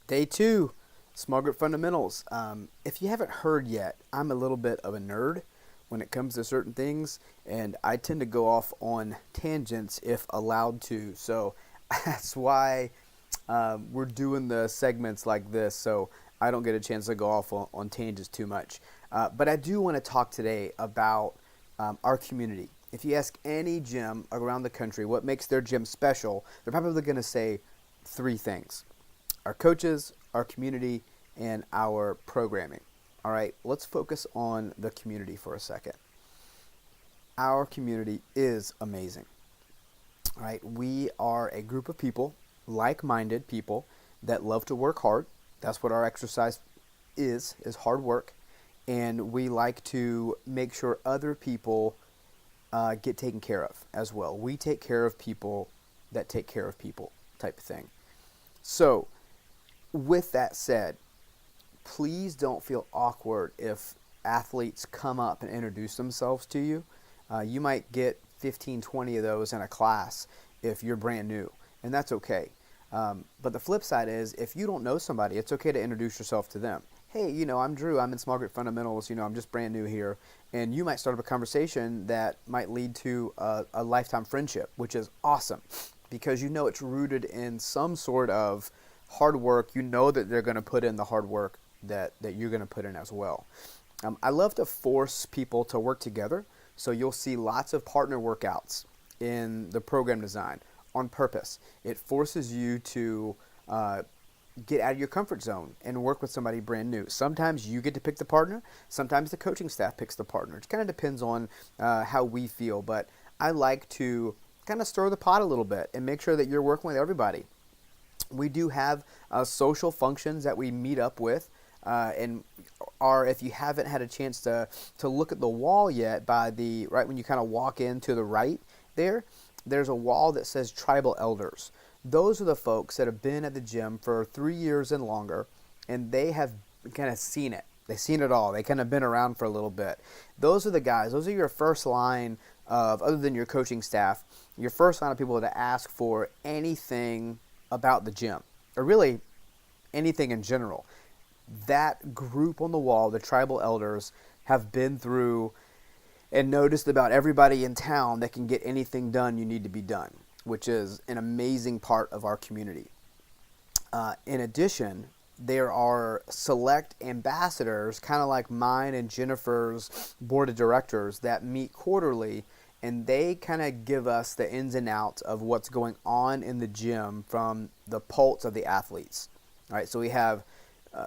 Day two, Small Group Fundamentals. If you haven't heard yet, I'm a little bit of a nerd when it comes to certain things, and I tend to go off on tangents if allowed to. So that's why we're doing the segments like this, so I don't get a chance to go off on tangents too much. But I do want to talk today about our community. If you ask any gym around the country what makes their gym special, they're probably going to say three things: our coaches, our community, and our programming. All right, let's focus on the community for a second. Our community is amazing. All right, we are a group of people, like-minded people that love to work hard. That's what our exercise is hard work. And we like to make sure other people get taken care of as well. We take care of people that take care of people, type of thing. So, with that said, please don't feel awkward if athletes come up and introduce themselves to you. You might get 15, 20 of those in a class if you're brand new, and that's okay. But the flip side is, if you don't know somebody, it's okay to introduce yourself to them. Hey, I'm Drew. I'm in Small Group Fundamentals. I'm just brand new here. And you might start up a conversation that might lead to a lifetime friendship, which is awesome because it's rooted in some sort of hard work. You know that they're going to put in the hard work that you're going to put in as well. I love to force people to work together. So you'll see lots of partner workouts in the program design on purpose. It forces you to get out of your comfort zone and work with somebody brand new. Sometimes you get to pick the partner. Sometimes the coaching staff picks the partner. It kind of depends on how we feel. But I like to kind of stir the pot a little bit and make sure that you're working with everybody. We do have social functions that we meet up with. If you haven't had a chance to look at the wall yet, right when you kind of walk in to the right there's a wall that says Tribal Elders. Those are the folks that have been at the gym for 3 years and longer, and they have kind of seen it. They've seen it all. They kind of been around for a little bit. Those are the guys. Those are your first line of, other than your coaching staff, your first line of people to ask for anything about the gym, or really anything in general. That group on the wall, the Tribal Elders, have been through and noticed about everybody in town that can get anything done you need to be done, which is an amazing part of our community. In addition, there are select ambassadors, kind of like mine and Jennifer's board of directors, that meet quarterly, and they kind of give us the ins and outs of what's going on in the gym from the pulse of the athletes. All right, so we have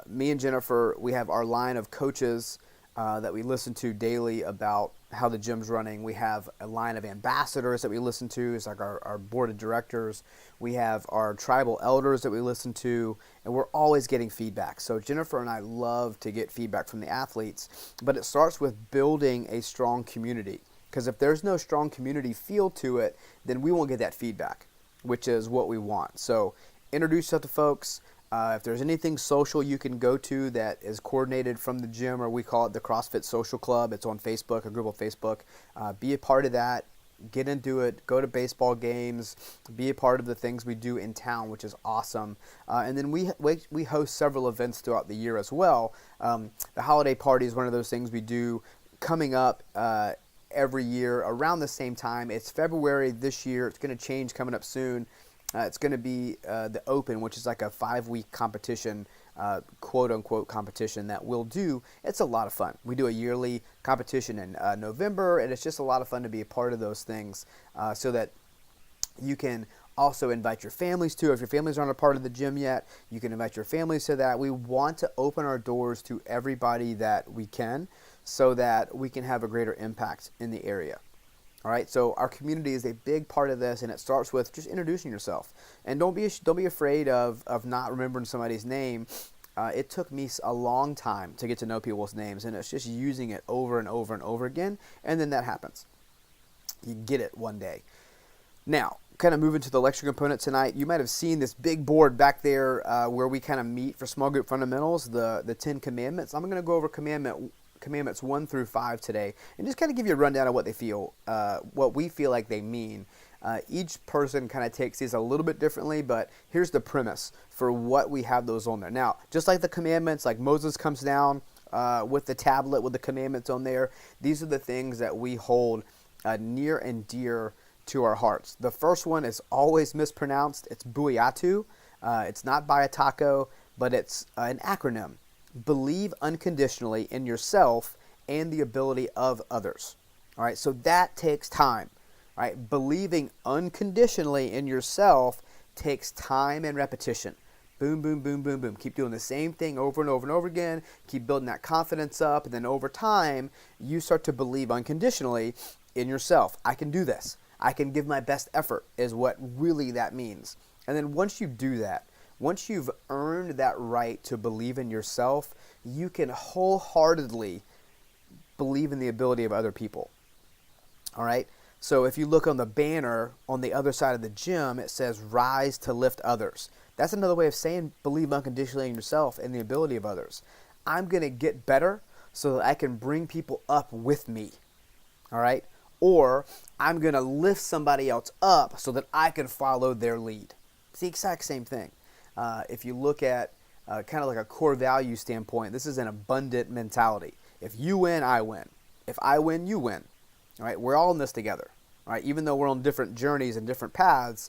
me and Jennifer, we have our line of coaches that we listen to daily about how the gym's running. We have a line of ambassadors that we listen to. It's like our board of directors. We have our tribal elders that we listen to, and we're always getting feedback. So Jennifer and I love to get feedback from the athletes, but it starts with building a strong community. Because if there's no strong community feel to it, then we won't get that feedback, which is what we want. So introduce yourself to folks. If there's anything social you can go to that is coordinated from the gym, or we call it the CrossFit Social Club. It's on Facebook, a group on Facebook. Be a part of that. Get into it. Go to baseball games. Be a part of the things we do in town, which is awesome. And then we host several events throughout the year as well. The holiday party is one of those things we do coming up every year around the same time. It's February this year. It's going to change coming up soon. It's going to be the Open, which is like a 5-week competition, quote-unquote competition that we'll do. It's a lot of fun. We do a yearly competition in November, and it's just a lot of fun to be a part of those things so that you can also invite your families to. If your families aren't a part of the gym yet, you can invite your families to that. We want to open our doors to everybody that we can so that we can have a greater impact in the area. All right, so our community is a big part of this, and it starts with just introducing yourself. And don't be afraid of not remembering somebody's name. It took me a long time to get to know people's names, and it's just using it over and over and over again, and then that happens. You get it one day. Now, kind of moving to the lecture component tonight, you might have seen this big board back there where we kind of meet for Small Group Fundamentals, the 10 Commandments. I'm going to go over Commandments 1 through 5 today, and just kind of give you a rundown of what we feel like they mean. Each person kind of takes these a little bit differently, but here's the premise for what we have those on there. Now, just like the commandments, like Moses comes down with the tablet with the commandments on there, these are the things that we hold near and dear to our hearts. The first one is always mispronounced. It's Buiatu. It's not buy a taco, but it's an acronym. Believe unconditionally in yourself and the ability of others. All right, so that takes time. All right, believing unconditionally in yourself takes time and repetition. Boom, boom, boom, boom, boom. Keep doing the same thing over and over and over again. Keep building that confidence up, and then over time, you start to believe unconditionally in yourself. I can do this. I can give my best effort is what really that means. And then once you do that, once you've earned that right to believe in yourself, you can wholeheartedly believe in the ability of other people. All right? So if you look on the banner on the other side of the gym, it says rise to lift others. That's another way of saying believe unconditionally in yourself and the ability of others. I'm going to get better so that I can bring people up with me. All right? Or I'm going to lift somebody else up so that I can follow their lead. It's the exact same thing. If you look at kind of like a core value standpoint, this is an abundant mentality. If you win, I win. If I win, you win. All right, we're all in this together. All right, even though we're on different journeys and different paths,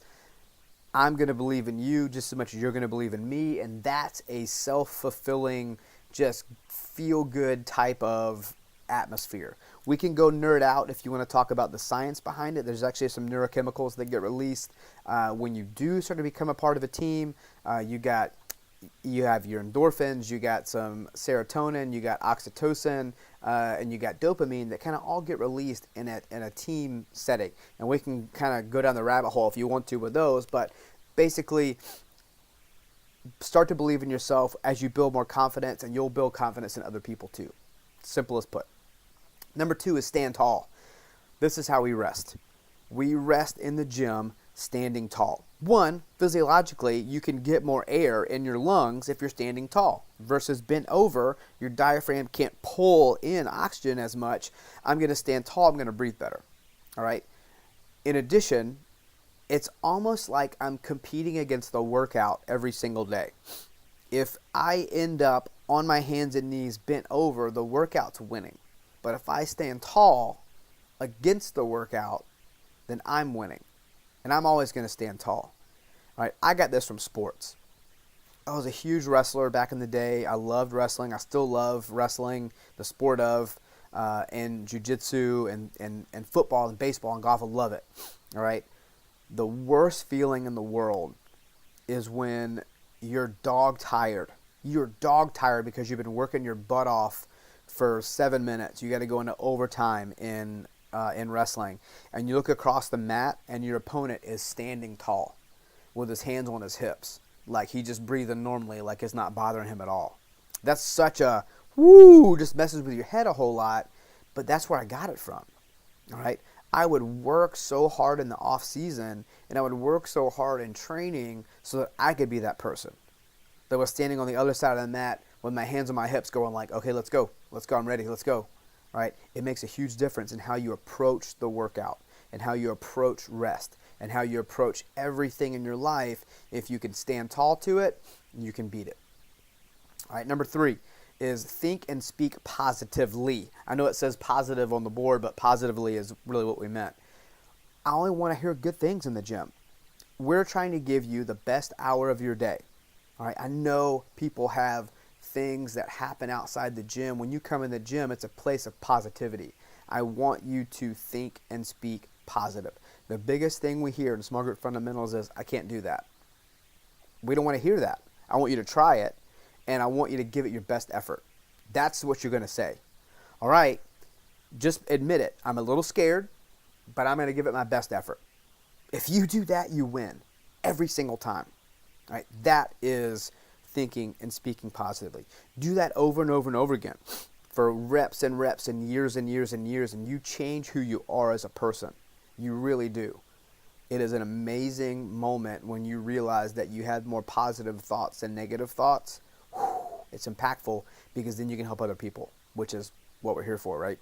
I'm going to believe in you just as much as you're going to believe in me, and that's a self-fulfilling, just feel-good type of atmosphere. We can go nerd out if you want to talk about the science behind it. There's actually some neurochemicals that get released when you do start to become a part of a team. You have your endorphins, you got some serotonin, you got oxytocin, and you got dopamine that kind of all get released in a team setting. And we can kind of go down the rabbit hole if you want to with those, but basically start to believe in yourself as you build more confidence, and you'll build confidence in other people too. Simple as put. Number 2 is stand tall. This is how we rest. We rest in the gym standing tall. One, physiologically, you can get more air in your lungs if you're standing tall versus bent over. Your diaphragm can't pull in oxygen as much. I'm going to stand tall. I'm going to breathe better. All right. In addition, it's almost like I'm competing against the workout every single day. If I end up on my hands and knees bent over, the workout's winning. But if I stand tall against the workout, then I'm winning. And I'm always going to stand tall. All right, I got this from sports. I was a huge wrestler back in the day. I loved wrestling. I still love wrestling, the sport of, and jiu-jitsu and football and baseball and golf. I love it. All right. The worst feeling in the world is when you're dog tired. You're dog tired because you've been working your butt off for 7 minutes. You got to go into overtime in wrestling, and you look across the mat and your opponent is standing tall with his hands on his hips, like he just breathing normally, like it's not bothering him at all. That's such a just messes with your head a whole lot, but that's where I got it from. All right, I would work so hard in the off season, and I would work so hard in training so that I could be that person that was standing on the other side of the mat with my hands on my hips going like, okay, let's go, I'm ready, let's go. Right? It makes a huge difference in how you approach the workout and how you approach rest and how you approach everything in your life. If you can stand tall to it, you can beat it. All right, number 3 is think and speak positively. I know it says positive on the board, but positively is really what we meant. I only want to hear good things in the gym. We're trying to give you the best hour of your day. All right, I know people have things that happen outside the gym. When you come in the gym, it's a place of positivity. I want you to think and speak positive. The biggest thing we hear in Small Group Fundamentals is, I can't do that. We don't want to hear that. I want you to try it, and I want you to give it your best effort. That's what you're going to say. All right, just admit it. I'm a little scared, but I'm going to give it my best effort. If you do that, you win every single time. All right, that is thinking and speaking positively. Do that over and over and over again for reps and reps and years and years and years, and you change who you are as a person. You really do. It is an amazing moment when you realize that you had more positive thoughts than negative thoughts. It's impactful because then you can help other people, which is what we're here for, right?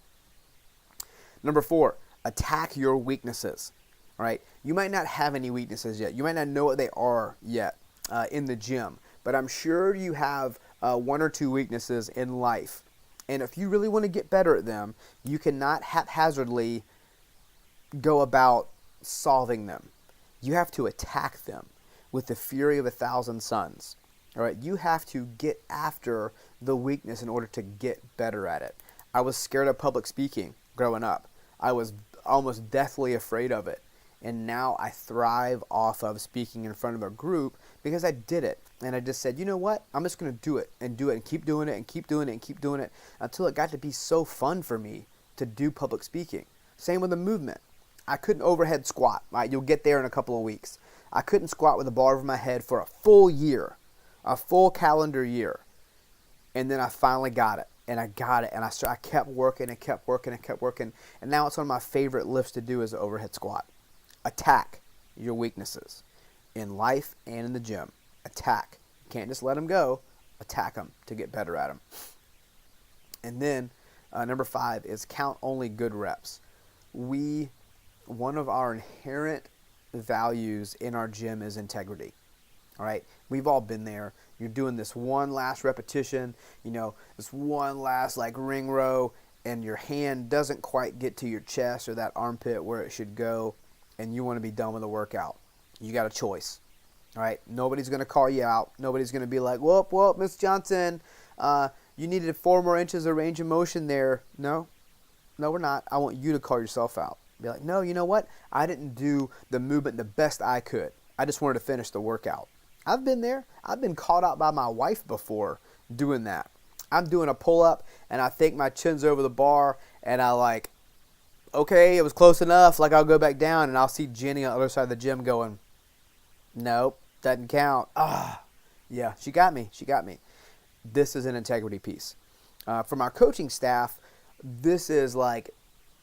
Number 4, attack your weaknesses. All right, you might not have any weaknesses yet. You might not know what they are yet in the gym, but I'm sure you have one or two weaknesses in life. And if you really want to get better at them, you cannot haphazardly go about solving them. You have to attack them with the fury of 1,000 suns. All right, you have to get after the weakness in order to get better at it. I was scared of public speaking growing up. I was almost deathly afraid of it. And now I thrive off of speaking in front of a group because I did it. And I just said, you know what? I'm just going to do it and keep doing it and keep doing it and keep doing it until it got to be so fun for me to do public speaking. Same with the movement. I couldn't overhead squat. Right? You'll get there in a couple of weeks. I couldn't squat with a bar over my head for a full year, a full calendar year. And then I finally got it. And I got it. And I kept working and kept working and kept working. And now it's one of my favorite lifts to do is the overhead squat. Attack your weaknesses in life and in the gym. Attack. You can't just let them go. Attack them to get better at them. And then number 5 is count only good reps. One of our inherent values in our gym is integrity. All right, we've all been there. You're doing this one last repetition, this one last ring row, and your hand doesn't quite get to your chest or that armpit where it should go, and you want to be done with the workout. You got a choice. All right, nobody's going to call you out. Nobody's going to be like, whoop, Miss Johnson, you needed 4 more inches of range of motion there. No, we're not. I want you to call yourself out. Be like, no, you know what? I didn't do the movement the best I could. I just wanted to finish the workout. I've been there. I've been called out by my wife before doing that. I'm doing a pull-up, and I think my chin's over the bar, and okay, it was close enough. I'll go back down, and I'll see Jenny on the other side of the gym going, nope, doesn't count. Yeah, she got me. This is an integrity piece. From our coaching staff, this is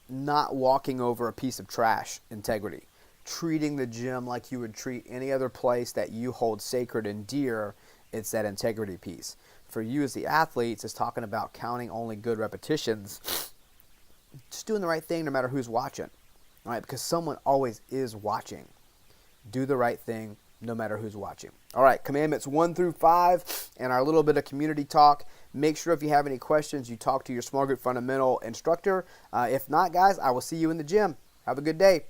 not walking over a piece of trash integrity. Treating the gym like you would treat any other place that you hold sacred and dear. It's that integrity piece. For you as the athletes, it's talking about counting only good repetitions. Just doing the right thing no matter who's watching. All right, because someone always is watching. Do the right thing no matter who's watching. All right, commandments 1 through 5 and our little bit of community talk. Make sure if you have any questions, you talk to your Small Group Fundamental instructor. If not, guys, I will see you in the gym. Have a good day.